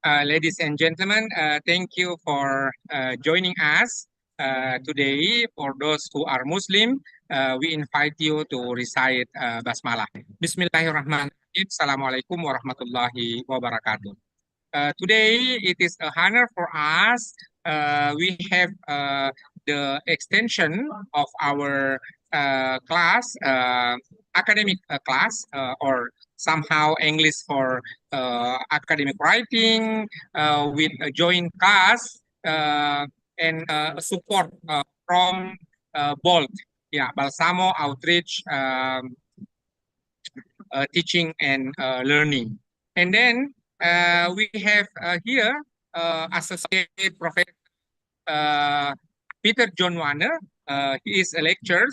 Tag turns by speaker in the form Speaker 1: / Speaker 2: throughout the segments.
Speaker 1: Ladies and gentlemen, thank you for joining us today. For those who are Muslim, we invite you to recite Basmalah. Bismillahirrahmanirrahim. Assalamualaikum warahmatullahi wabarakatuh. Today, it is a honor for us. We have the extension of our class, academic class, or somehow English for academic writing, with a joint class and support from BOLT, yeah, Balsamo Outreach Teaching and Learning. And then we have here Associate Professor Peter John Warner. He is a lecturer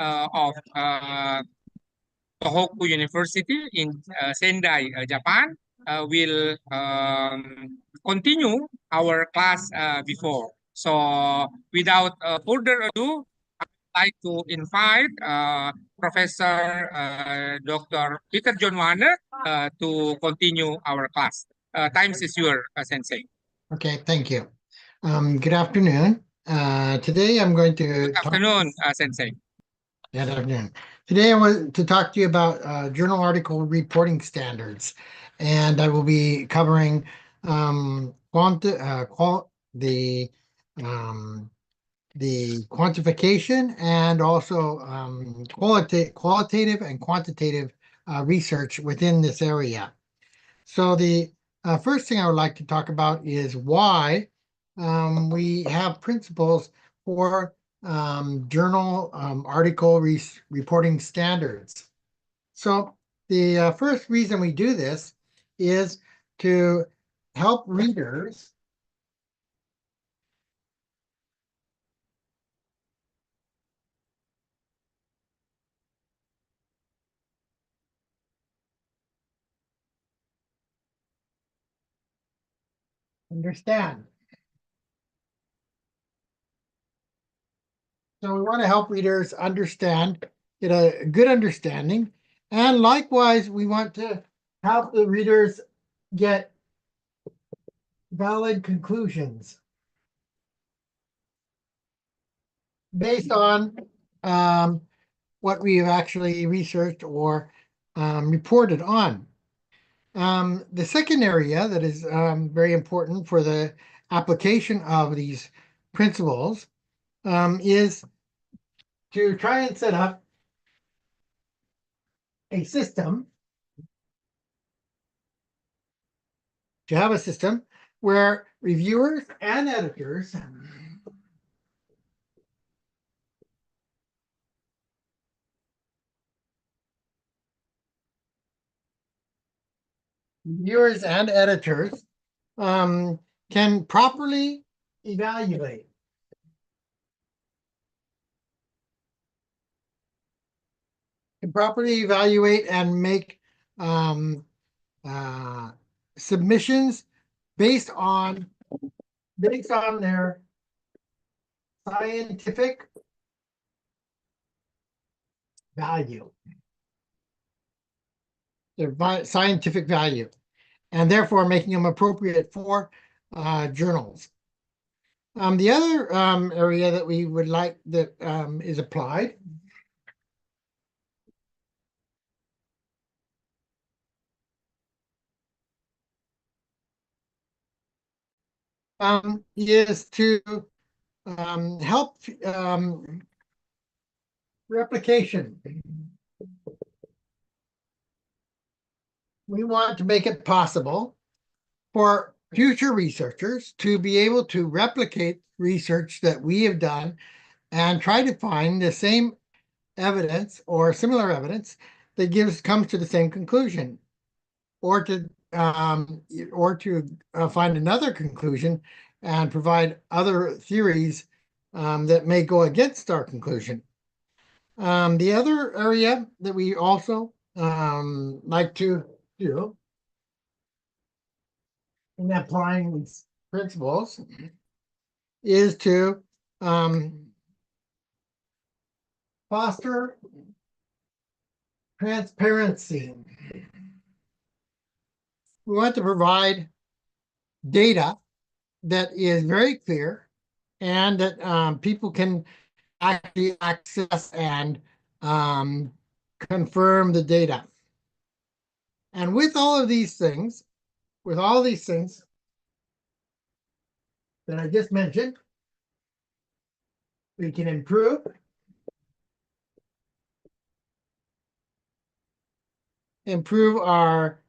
Speaker 1: of Tohoku University in Sendai, Japan. Will continue our class before. So without further ado, like to invite Professor Dr. Peter John Warner to continue our class. Time is yours, Sensei.
Speaker 2: Okay, thank you. Good afternoon. Today I'm going to
Speaker 1: Good afternoon, Sensei.
Speaker 2: Good afternoon. Today I want to talk to you about journal article reporting standards, and I will be covering the quantification and also qualitative and quantitative research within this area. So the first thing I would like to talk about is why we have principles for journal article reporting standards. So the first reason we do this is to help readers understand. So we want to help readers understand, get a good understanding. And likewise, we want to help the readers get valid conclusions based on what we have actually researched or reported on. The second area that is very important for the application of these principles is to try and set up a system, to have a system where reviewers and editors can properly evaluate. And make submissions based on their scientific value. Scientific value, and therefore making them appropriate for journals. The other area that we would like that is applied is to help replication. We want to make it possible for future researchers to be able to replicate research that we have done and try to find the same evidence or similar evidence that comes to the same conclusion, or to or to find another conclusion and provide other theories that may go against our conclusion. The other area that we also like to do in applying these principles is to foster transparency. We want to provide data that is very clear and that people can actually access and confirm the data. And with all these things that I just mentioned, we can improve our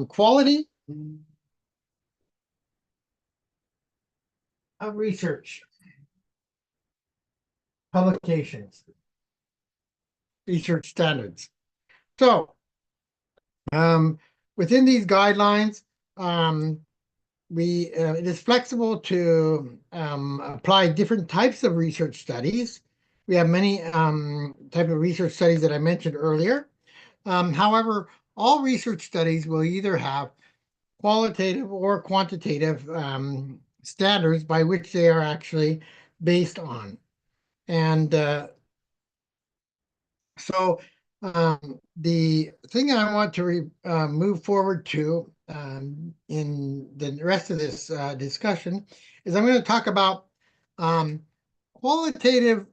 Speaker 2: quality of research, publications, research standards. So within these guidelines, it is flexible to apply different types of research studies. We have many type of research studies that I mentioned earlier. However, all research studies will either have qualitative or quantitative standards by which they are actually based on. And so the thing I want to move forward to in the rest of this discussion is I'm going to talk about qualitative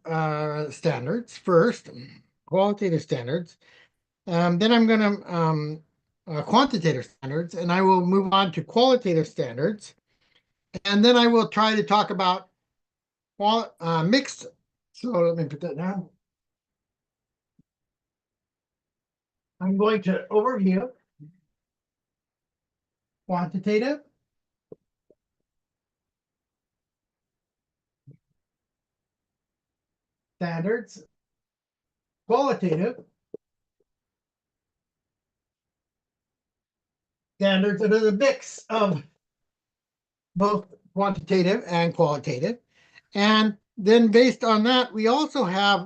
Speaker 2: standards first, qualitative standards. Then I'm going to quantitative standards, and I will move on to qualitative standards. And then I will try to talk about mixed. So let me put that down. I'm going to overview quantitative, standards, qualitative, standards that are the mix of both quantitative and qualitative. And then based on that, we also have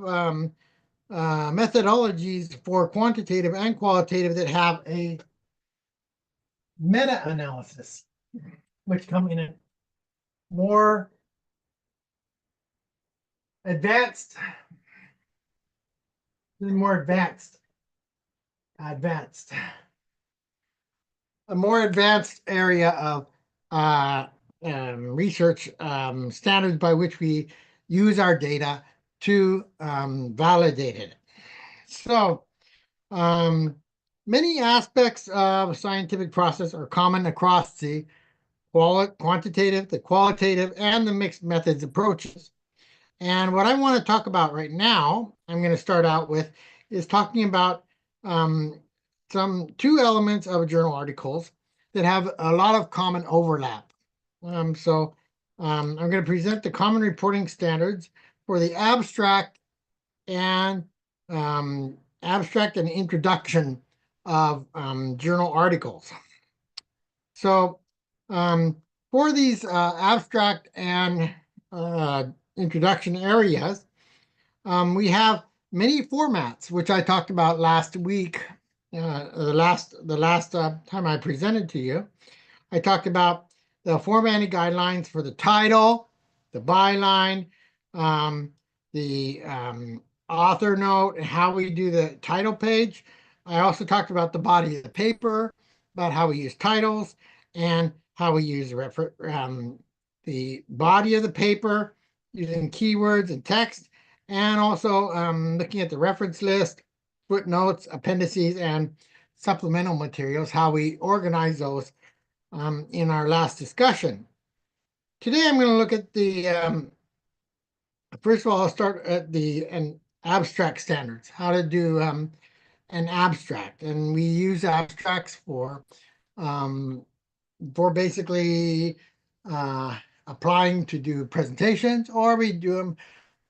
Speaker 2: methodologies for quantitative and qualitative that have a meta-analysis, which come in a more advanced a more advanced area of research standards by which we use our data to validate it. So many aspects of a scientific process are common across the quantitative, the qualitative, and the mixed methods approaches. And what I want to talk about right now, I'm going to start out with, is talking about some two elements of journal articles that have a lot of common overlap. I'm going to present the common reporting standards for the abstract and introduction of journal articles. So for these abstract and introduction areas, we have many formats, which I talked about last week. The last time I presented to you, I talked about the formatting guidelines for the title, the byline, the author note, and how we do the title page. I also talked about the body of the paper, about how we use titles, and how we use the body of the paper using keywords and text, and also looking at the reference list, footnotes, appendices, and supplemental materials, how we organize those in our last discussion. Today, I'm going to look at the, first of all, I'll start at the abstract standards, how to do an abstract. And we use abstracts for basically applying to do presentations, or we do them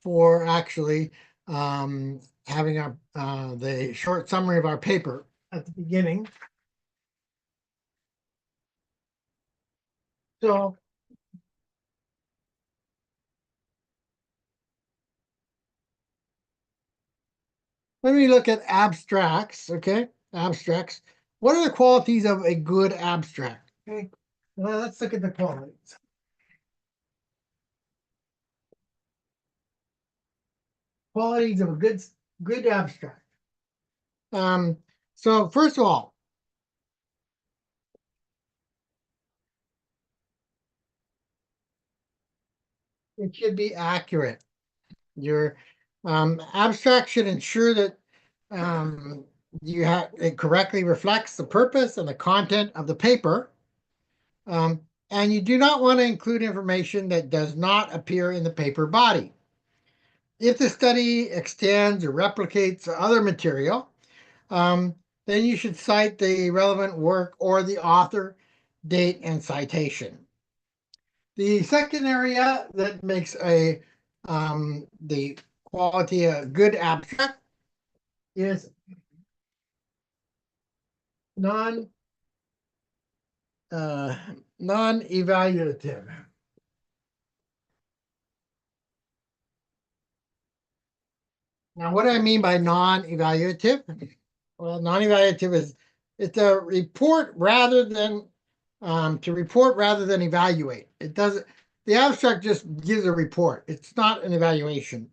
Speaker 2: for actually having the short summary of our paper at the beginning. So let me look at abstracts, okay? Abstracts. What are the qualities of a good abstract? Okay, well, let's look at the qualities. Qualities of a good abstract. So first of all, it should be accurate. Your abstract should ensure that it correctly reflects the purpose and the content of the paper. And you do not want to include information that does not appear in the paper body. If the study extends or replicates other material, then you should cite the relevant work or the author, date, and citation. The second area that makes the quality a good abstract is non non-evaluative. Now, what do I mean by non-evaluative? Well, non-evaluative is it's a report rather than to report rather than evaluate. It doesn't. The abstract just gives a report. It's not an evaluation.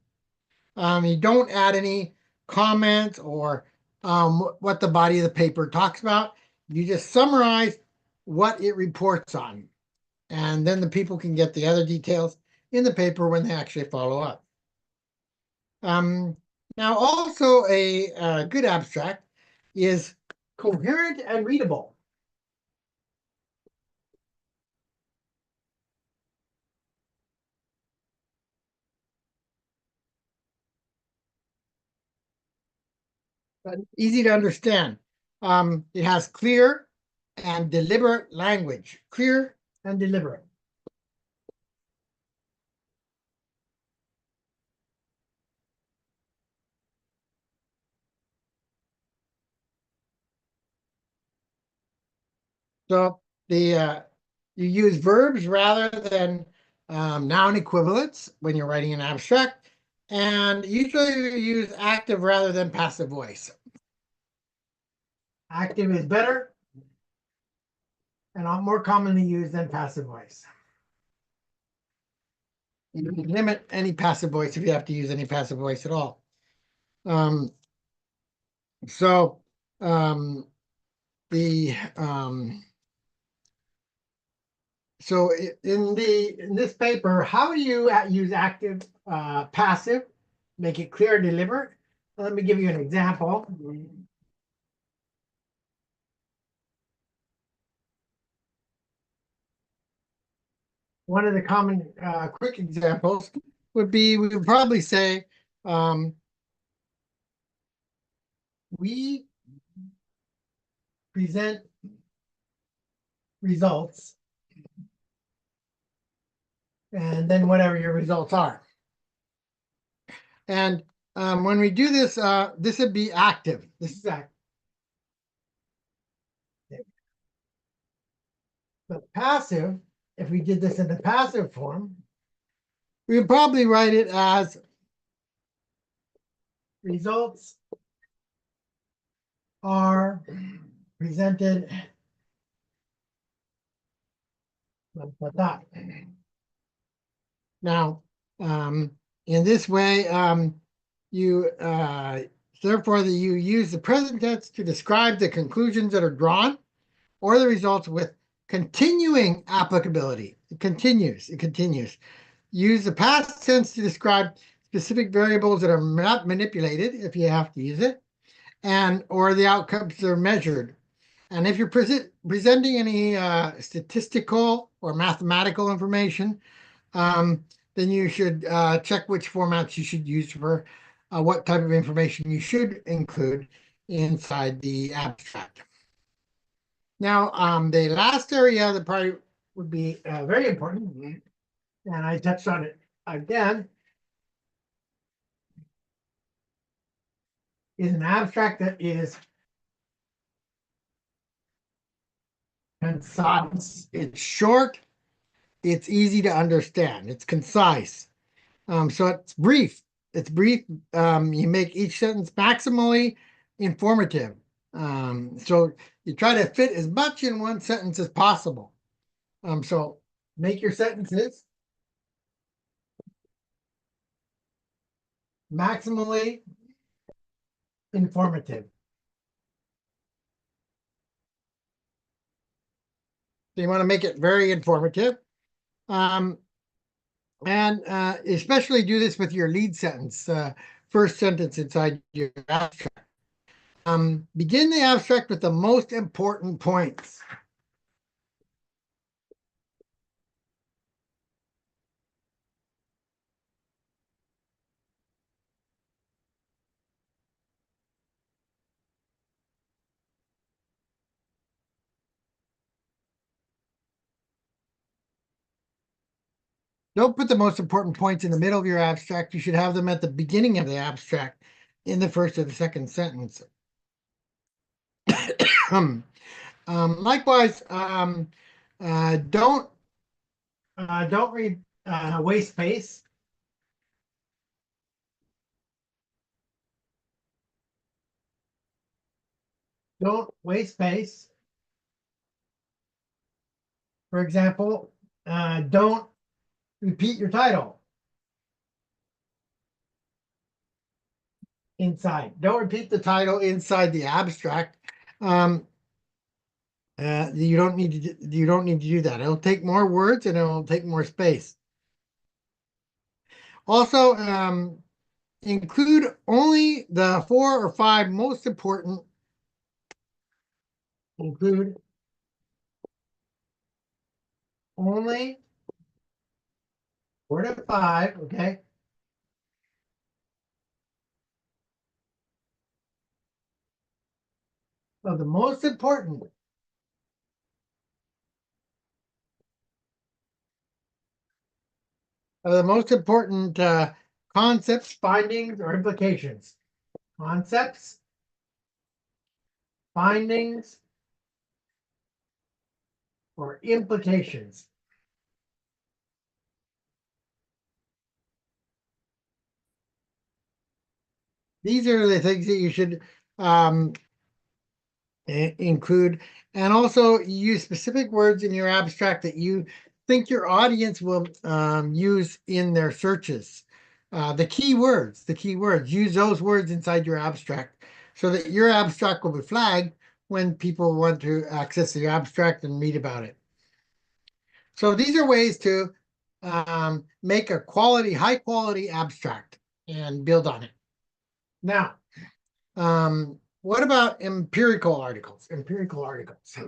Speaker 2: You don't add any comments or what the body of the paper talks about. You just summarize what it reports on, and then the people can get the other details in the paper when they actually follow up. Now, also a good abstract is coherent and readable. Easy to understand. It has clear and deliberate language. Clear and deliberate. So you use verbs rather than noun equivalents when you're writing an abstract, and usually you use active rather than passive voice. Active is better and more commonly used than passive voice. You can limit any passive voice if you have to use any passive voice at all. So in this paper, how do you use active, passive, make it clear and deliberate? Let me give you an example. One of the common quick examples would be, we would probably say, we present results, and then whatever your results are. And when we do this, this would be active. This is active. But passive, if we did this in the passive form, we would probably write it as results are presented like that. Now, in this way, therefore you use the present tense to describe the conclusions that are drawn or the results with continuing applicability. It continues. Use the past tense to describe specific variables that are not manipulated if you have to use it, or the outcomes that are measured. And if you're presenting any statistical or mathematical information, then you should check which formats you should use for what type of information you should include inside the abstract. Now, the last area that probably would be very important, and I touched on it again, is an abstract that is concise. It's short it's easy to understand. It's concise. So it's brief. It's brief. You make each sentence maximally informative. So you try to fit as much in one sentence as possible. So make your sentences maximally informative. So you want to make it very informative. And especially do this with your lead sentence, first sentence inside your abstract. Begin the abstract with the most important points. Don't put the most important points in the middle of your abstract. You should have them at the beginning of the abstract in the first or the second sentence. Likewise, don't waste space. Don't waste space. For example, don't repeat your title inside. Don't repeat the title inside the abstract. You don't need to do that. It'll take more words and it'll take more space. Also, include only the 4 or 5 most important. Include only 4 to 5, okay? Of the most important. Of the most important concepts, findings, or implications. Concepts, findings, or implications. These are the things that you should include, and also use specific words in your abstract that you think your audience will use in their searches. The keywords, use those words inside your abstract so that your abstract will be flagged when people want to access the abstract and read about it. So these are ways to make a high quality abstract and build on it. Now, what about empirical articles? Empirical articles.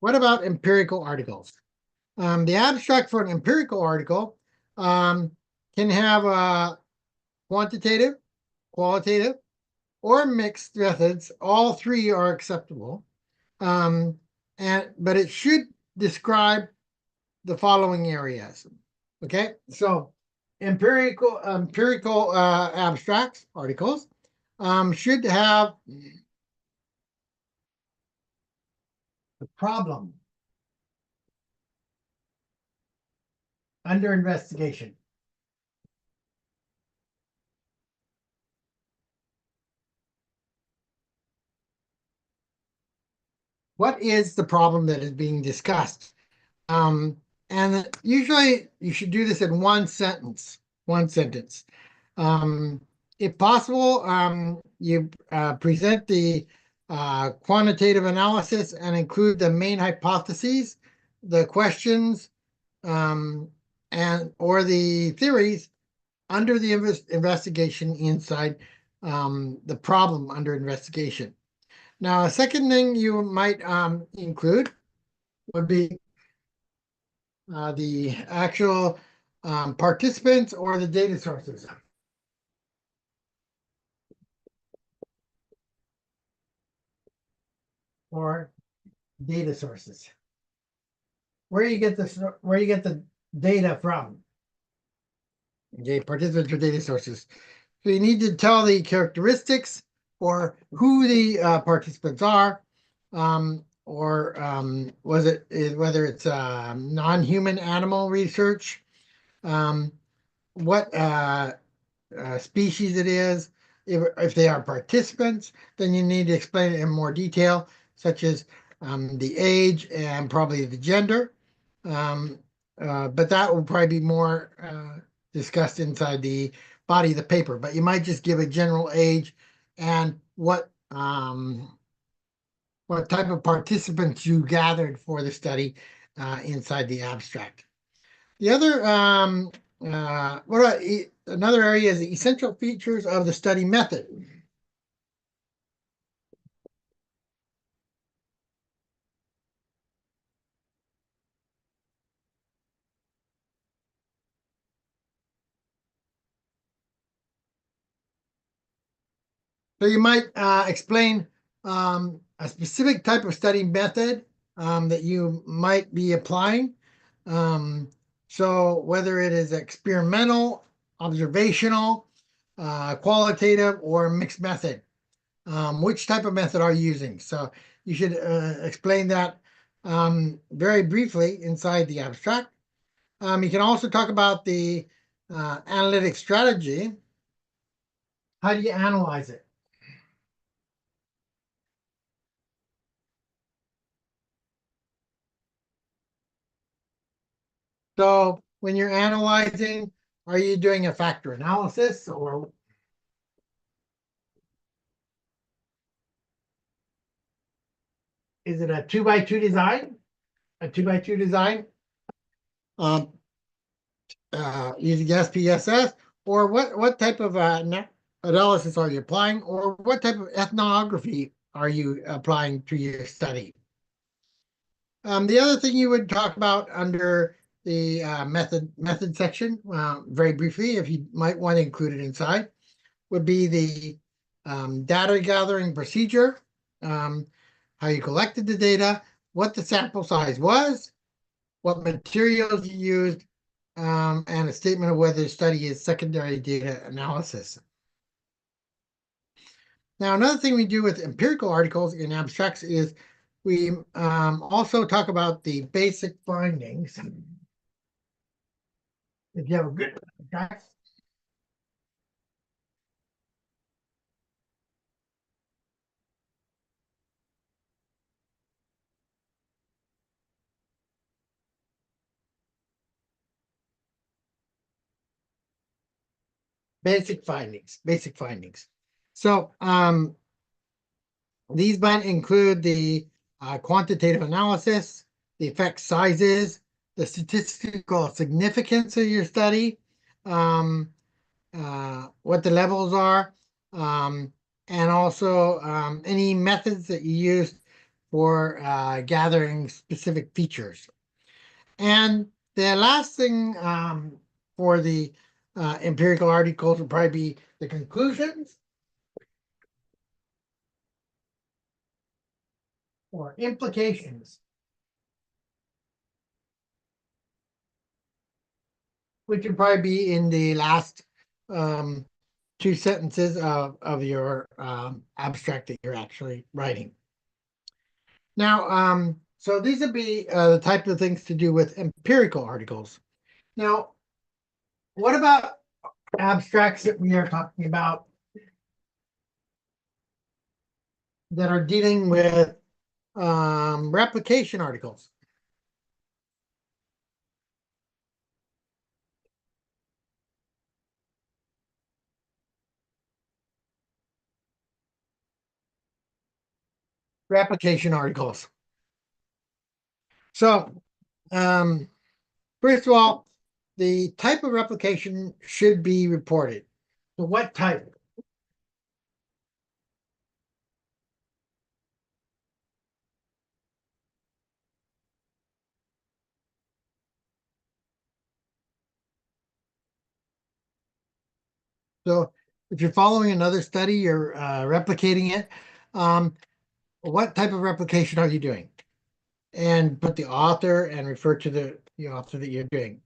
Speaker 2: What about empirical articles? The abstract for an empirical article can have a quantitative, qualitative, or mixed methods. All 3 are acceptable. But it should describe the following areas. Okay, so empirical abstracts, articles, should have the problem under investigation. What is the problem that is being discussed? And usually you should do this in one sentence. If possible, you present the quantitative analysis and include the main hypotheses, the questions, or the theories under the investigation inside the problem under investigation. Now, a second thing you might include would be the actual participants or the data sources. or data sources. Where you get the data from? Okay, participants or data sources. So you need to tell the characteristics or who the participants are, or whether it's non-human animal research, what species it is. If they are participants, then you need to explain it in more detail, such as the age and probably the gender. But that will probably be more discussed inside the body of the paper. But you might just give a general age and what type of participants you gathered for the study inside the abstract. The other another area is the essential features of the study method. So you might explain a specific type of study method that you might be applying. So whether it is experimental, observational, qualitative, or mixed method, which type of method are you using? So you should explain that very briefly inside the abstract. You can also talk about the analytic strategy. How do you analyze it? So when you're analyzing, are you doing a factor analysis, or is it a 2x2 design? A 2x2 design um, using SPSS, or what type of analysis are you applying, or what type of ethnography are you applying to your study? The other thing you would talk about under the method section, very briefly, if you might want to include it inside, would be the data gathering procedure, how you collected the data, what the sample size was, what materials you used, and a statement of whether the study is secondary data analysis. Now, another thing we do with empirical articles in abstracts is we also talk about the basic findings. If you have a good basic findings. So these might include the quantitative analysis, the effect sizes, the statistical significance of your study, what the levels are, and also any methods that you use for gathering specific features. And the last thing for the empirical articles would probably be the conclusions or implications, which would probably be in the last two sentences of your abstract that you're actually writing. Now, so these would be the type of things to do with empirical articles. Now, what about abstracts that we are talking about that are dealing with replication articles? Replication articles. So, first of all, the type of replication should be reported. So what type? So if you're following another study, you're replicating it. what type of replication are you doing? And put the author and refer to the author that you're doing.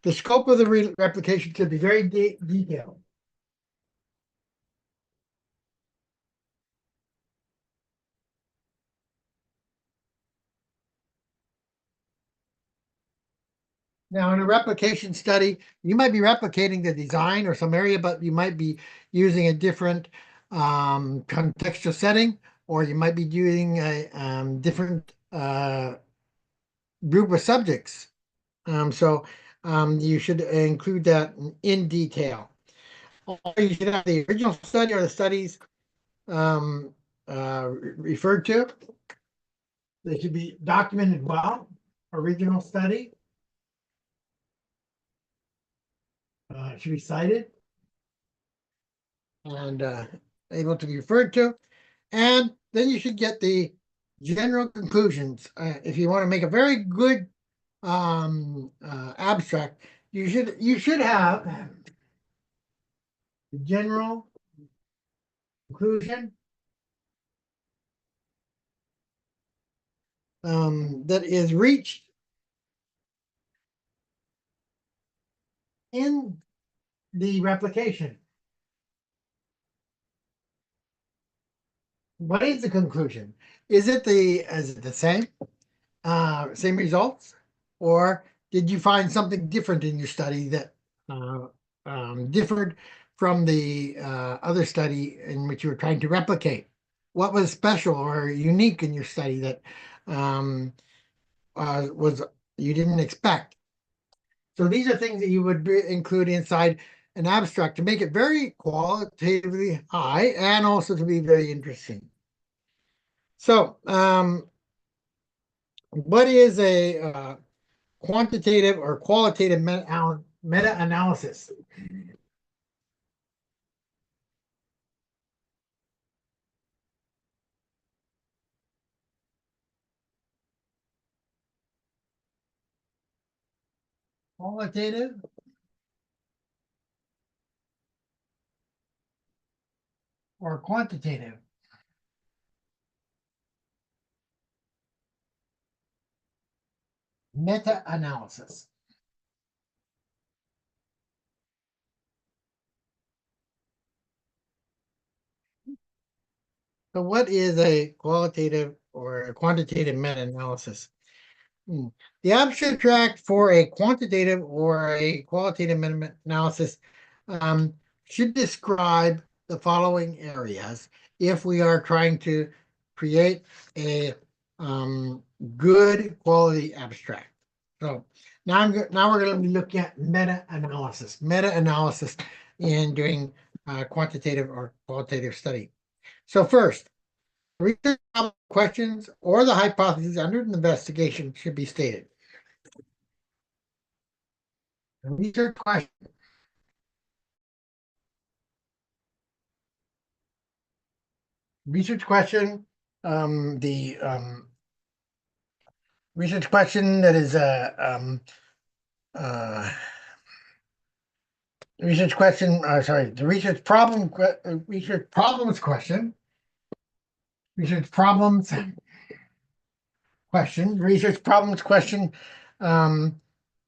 Speaker 2: The scope of the replication could be very detailed. Now, in a replication study, you might be replicating the design or some area, but you might be using a different contextual setting, or you might be doing a different group of subjects. So you should include that in detail. Or you should have the original study or the studies referred to. They should be documented well. Original study should be cited and able to be referred to. And then you should get the general conclusions. If you want to make a very good abstract, you should have the general conclusion that is reached in the replication. What is the conclusion? Is it the same? Same results? Or did you find something different in your study that differed from the other study in which you were trying to replicate? What was special or unique in your study that was you didn't expect? So these are things that you would include inside an abstract to make it very qualitatively high and also to be very interesting. So what is a quantitative or qualitative meta-analysis? Qualitative or quantitative? Meta-analysis. So what is a qualitative or a quantitative meta-analysis? The abstract for a quantitative or a qualitative meta-analysis should describe the following areas if we are trying to create a good quality abstract. So now we're going to be looking at meta-analysis. Meta-analysis in doing quantitative or qualitative study. So first, research questions or the hypotheses under the investigation should be stated. Research question. Research question. The research question that is research question. Sorry, the research problems question. Research problems question. Research problems question.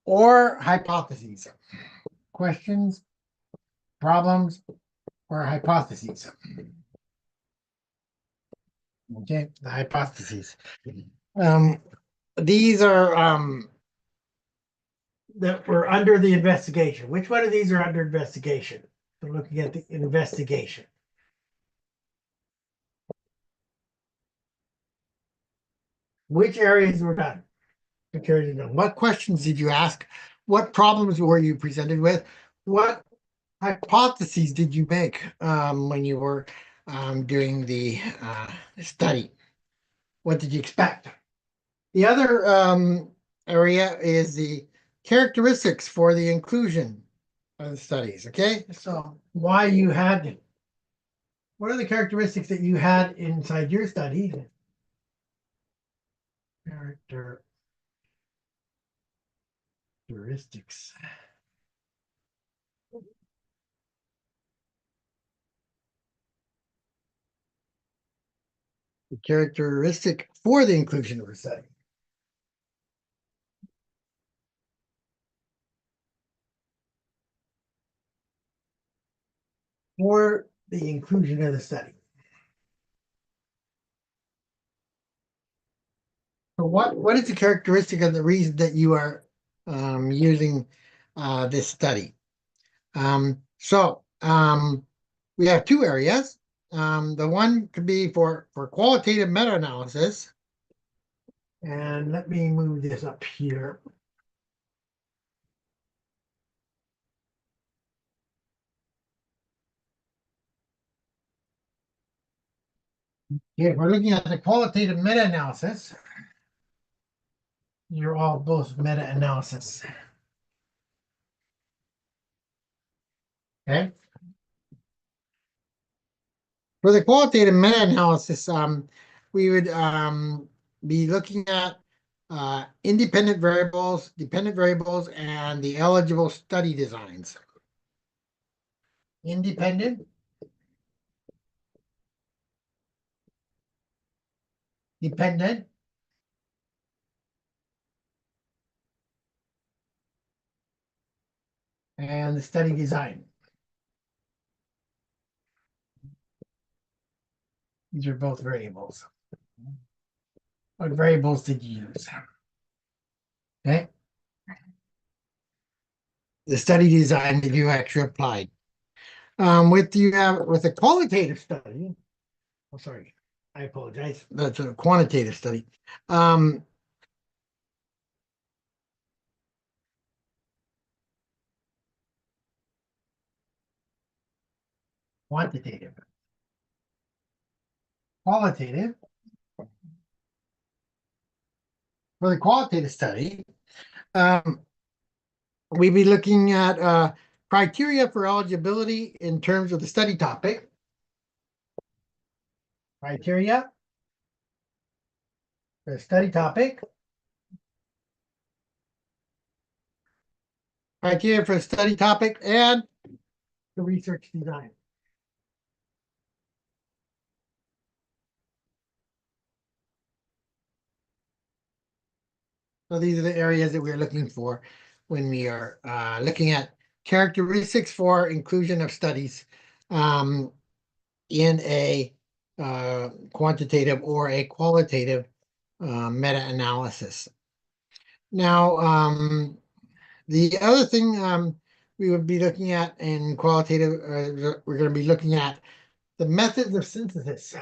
Speaker 2: Or hypotheses. Questions, problems, or hypotheses. Okay, the hypotheses. These are that were under the investigation. Which one of these are under investigation? We're looking at the investigation. Which areas were done? Which areas were done? What questions did you ask? What problems were you presented with? What hypotheses did you make when you were doing the study? What did you expect? The other area is the characteristics for the inclusion of the studies. Okay, so what are the characteristics that you had inside your study? Characteristics. the characteristic for the inclusion of a study. For the inclusion of the study. So what is the characteristic of the reason that you are using this study? We have two areas. The one could be for qualitative meta-analysis. And let me move this up here. If we're looking at the qualitative meta-analysis, you're all both meta-analysis. Okay. For the qualitative meta-analysis, we would be looking at independent variables, dependent variables, and the eligible study designs. Independent, dependent, and the study design. These are both variables. What variables did you use? Okay. The study design that you actually applied. With a qualitative study, oh sorry, I apologize. That's a quantitative study. Quantitative. Qualitative. For the qualitative study, we'd be looking at criteria for eligibility in terms of the study topic. Criteria for the study topic. Criteria for the study topic and the research design. So these are the areas that we're looking for when we are looking at characteristics for inclusion of studies in a quantitative or a qualitative meta-analysis. Now, the other thing we would be looking at in qualitative, we're going to be looking at the methods of synthesis.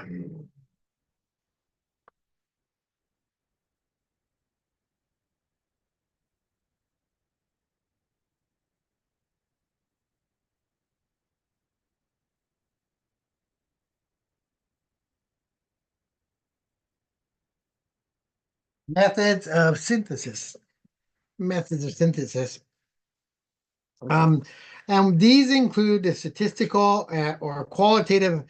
Speaker 2: Methods of synthesis. Methods of synthesis. And these include the statistical or qualitative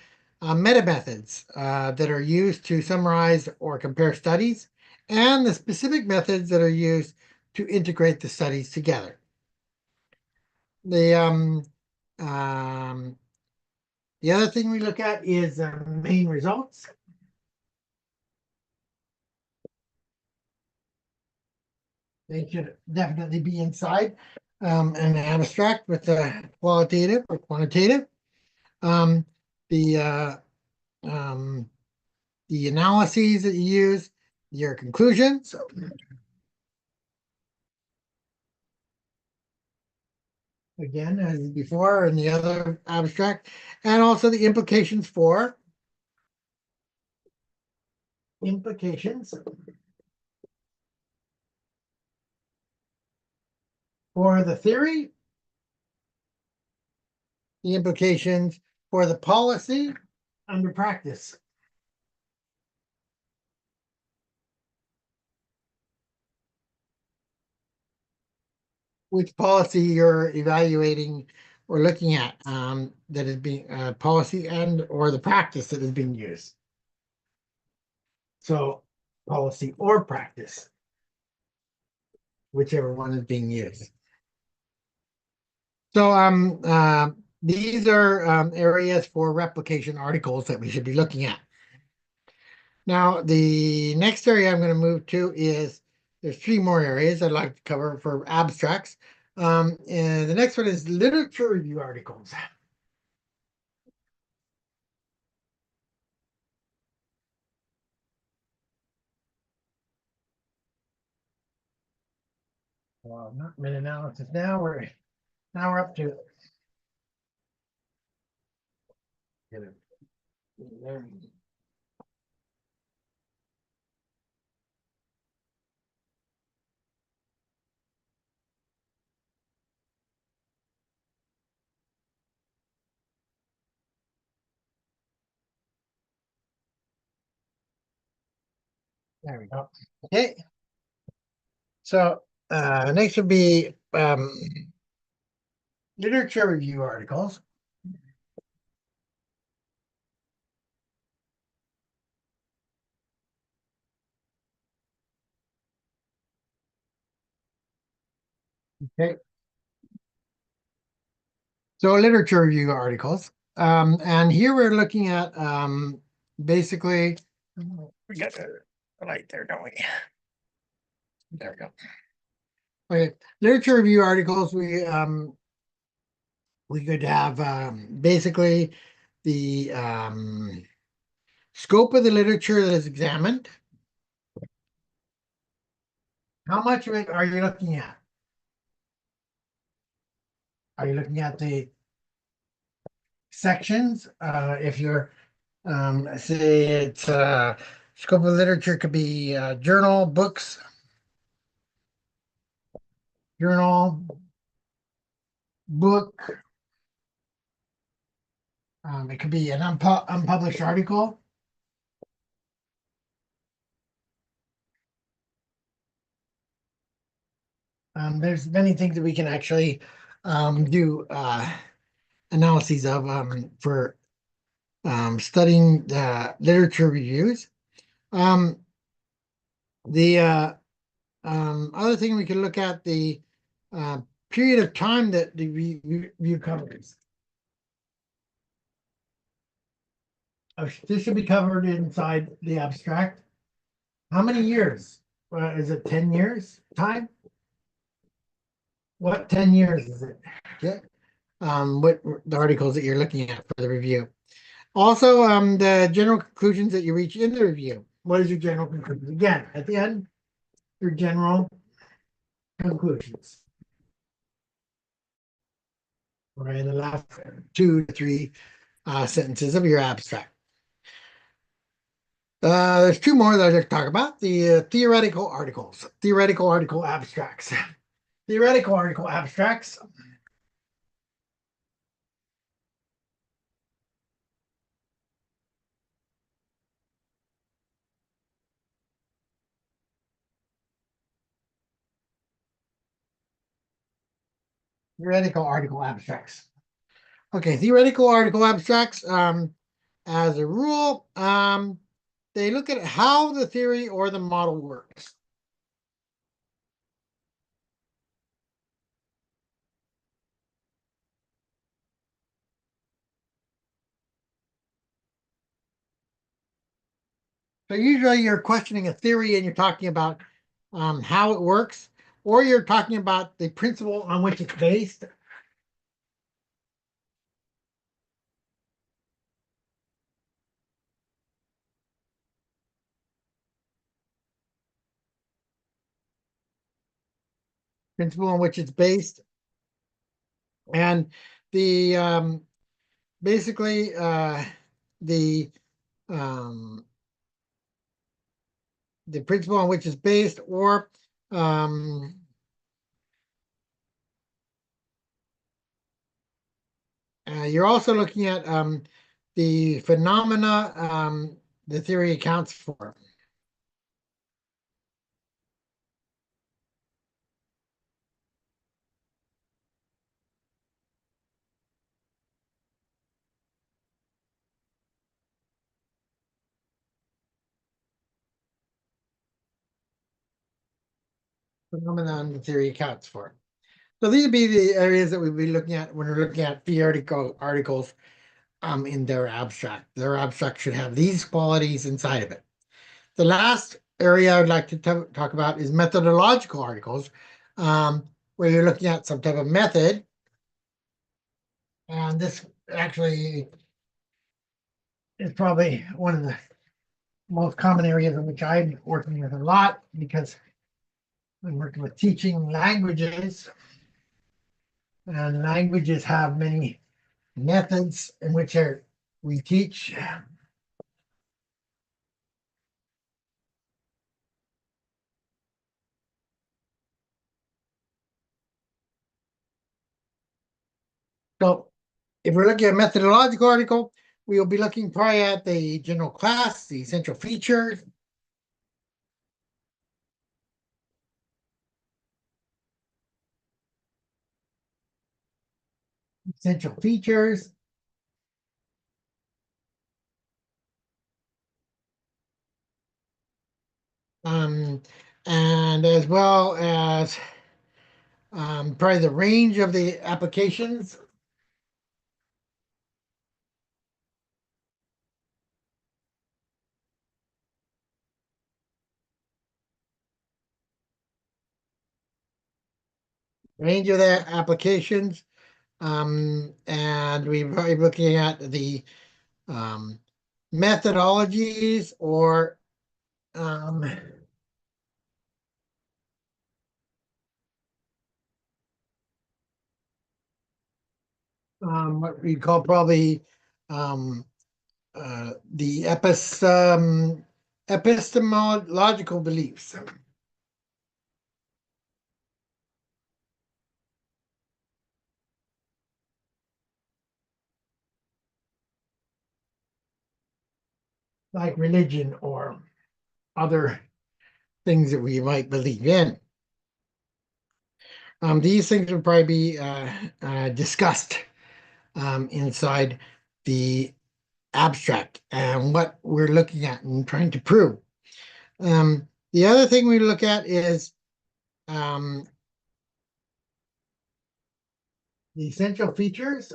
Speaker 2: meta methods that are used to summarize or compare studies, and the specific methods that are used to integrate the studies together. The other thing we look at is main results. They should definitely be inside an abstract with the qualitative or quantitative. The analyses that you use, your conclusions. Again, as before in the other abstract, and also the implications for the theory, the implications for the policy under practice. Which policy you're evaluating or looking at that is being policy and or the practice that is being used. So policy or practice, whichever one is being used. So these are areas for replication articles that we should be looking at. Now, the next area I'm going to move to is there's three more areas I'd like to cover for abstracts. And the next one is literature review articles. Well, not meta-analysis. Now we're up to there we go. Okay. So next would be literature review articles. Okay. So literature review articles. And here we're looking at basically we got the light there, don't we? There we go. Okay, literature review articles, we could have basically the scope of the literature that is examined. How much of it are you looking at? Are you looking at the sections? If you're say it's scope of literature could be journal, books, journal, book. It could be an unpublished article. There's many things that we can actually do analyses of for studying literature reviews. The other thing we can look at the period of time that the review covers. This should be covered inside the abstract. How many years? Is it 10 years time? What 10 years is it? Yeah. What the articles that you're looking at for the review. Also, the general conclusions that you reach in the review. What is your general conclusions? Again, at the end, your general conclusions. Right in the last 2 to 3 sentences of your abstract. There's two more that I'd like to talk about. The theoretical articles, theoretical article abstracts. Theoretical article abstracts. Theoretical article abstracts. Okay, theoretical article abstracts, as a rule, they look at how the theory or the model works. So usually you're questioning a theory and you're talking about how it works, or you're talking about the principle on which it's based. Principle on which it's based. And the basically the principle on which it's based, or you're also looking at the phenomena the theory accounts for. Phenomenon the theory accounts for. So these would be the areas that we'd be looking at when we're looking at theoretical articles in their abstract. Their abstract should have these qualities inside of it. the last area I'd like to talk about is methodological articles, where you're looking at some type of method. And this actually is probably one of the most common areas in which I'm working with a lot, because I'm working with teaching languages, and languages have many methods in which we teach. So if we're looking at methodological article, we will be looking probably at the general class, the essential features, essential features, and as well as probably the range of the applications. Range of the applications. And we're probably looking at the methodologies or what we call probably the epistemological beliefs. Like religion or other things that we might believe in. These things would probably be discussed inside the abstract and what we're looking at and trying to prove. The other thing we look at is the essential features.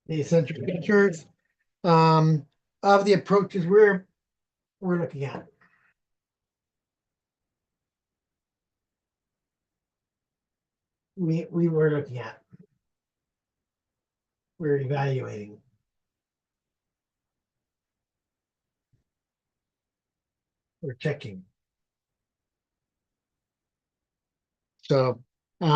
Speaker 2: The essential features of the approaches we're looking at. We were looking at. We're evaluating. We're checking. So we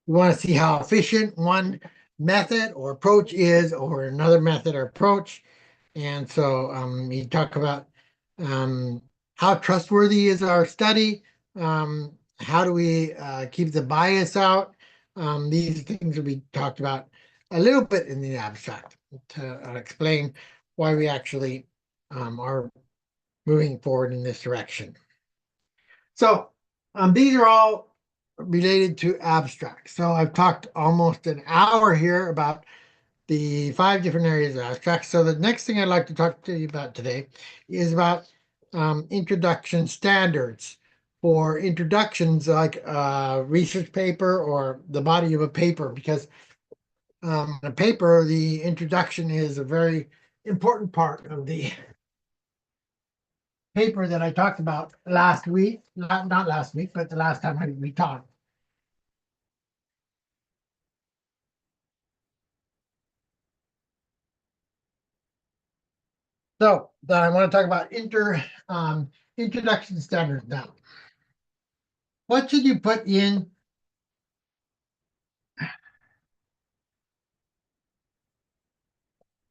Speaker 2: want to see how efficient one method or approach is over another method or approach. And so we talk about how trustworthy is our study? How do we keep the bias out? These things will be talked about a little bit in the abstract to explain why we actually are moving forward in this direction. So these are all related to abstract. So I've talked almost an hour here about the 5 different areas of abstract. So the next thing I'd like to talk to you about today is about introduction standards for introductions, like a research paper or the body of a paper, because a paper, the introduction is a very important part of the paper that I talked about last week, not last week, but the last time we talked. So I want to talk about introduction standards now. What should you put in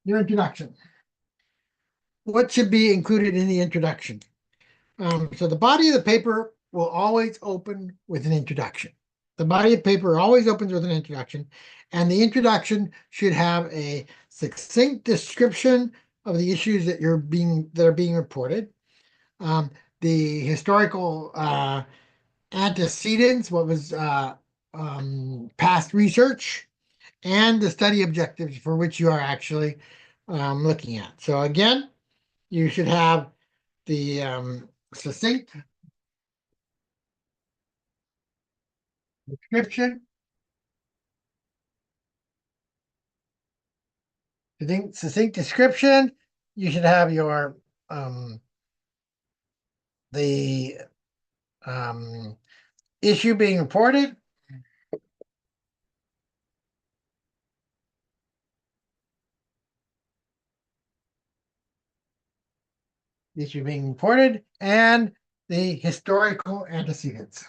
Speaker 2: your introduction? What should be included in the introduction? So the body of the paper will always open with an introduction. The body of paper always opens with an introduction, and the introduction should have a succinct description of the issues that are being reported, the historical antecedents, what was past research, and the study objectives for which you are actually looking at. So again, you should have the succinct description succinct description. You should have your the issue being reported. Issue being reported and the historical antecedents.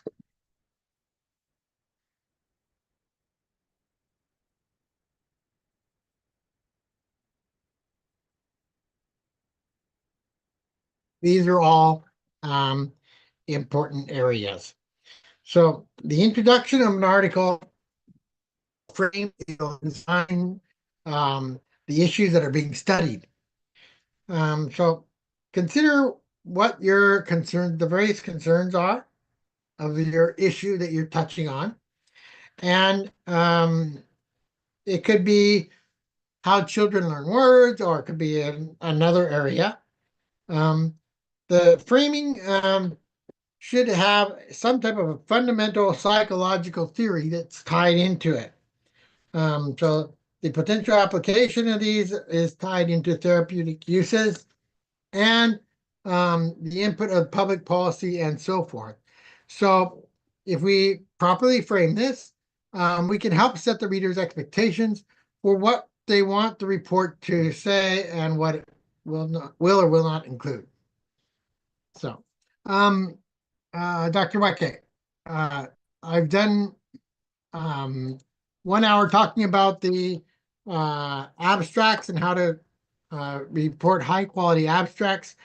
Speaker 2: These are all important areas. So the introduction of an article frame design the issues that are being studied. So consider what your concerns, the various concerns are of your issue that you're touching on. And it could be how children learn words, or it could be another area. The framing should have some type of a fundamental psychological theory that's tied into it. So the potential application of these is tied into therapeutic uses and the input of public policy and so forth. So if we properly frame this, we can help set the reader's expectations for what they want the report to say and what it will or will not include. So, Dr. Weke, I've done 1 hour talking about the abstracts and how to report high quality abstracts.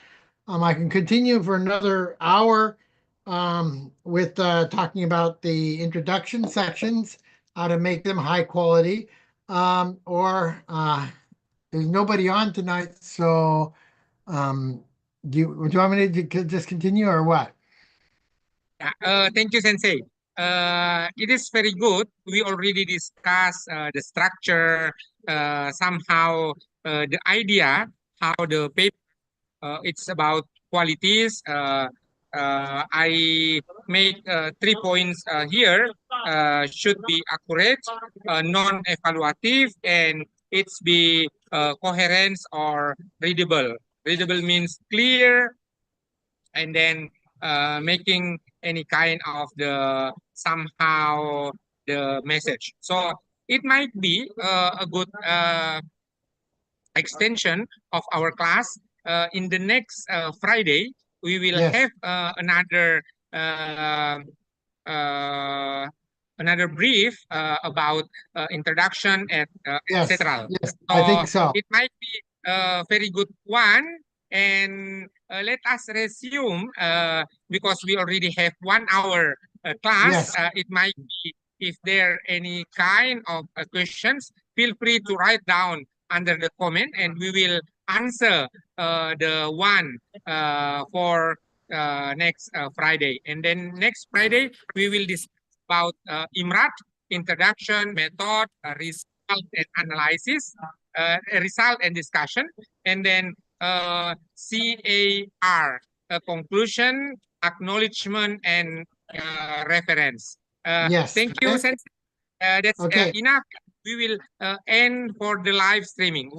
Speaker 2: I can continue for another hour with talking about the introduction sections, how to make them high quality, or there's nobody on tonight, so do you want me to just continue or what?
Speaker 1: Thank you, Sensei. It is very good. We already discussed the structure, somehow the idea, how the paper, it's about qualities. I make 3 points here. Should be accurate, non-evaluative, and it's be coherence or readable. Readable means clear, and then making any kind of the somehow the message. So it might be a good extension of our class. In the next Friday, we will
Speaker 2: Yes.
Speaker 1: have another brief about introduction at
Speaker 2: Yes,
Speaker 1: etc.
Speaker 2: yes,
Speaker 1: So
Speaker 2: I think so.
Speaker 1: it might be a very good one. And let us resume because we already have 1 hour class.
Speaker 2: Yes.
Speaker 1: It might be, if there any kind of questions, feel free to write down under the comment, and we will answer the one for next Friday. And then next Friday, we will discuss about IMRAT, introduction, method, result and analysis, result and discussion, and then CAR, conclusion, acknowledgement, and reference.
Speaker 2: Yes.
Speaker 1: Thank you, Sensei. That's
Speaker 2: Okay.
Speaker 1: enough. We will end for the live streaming.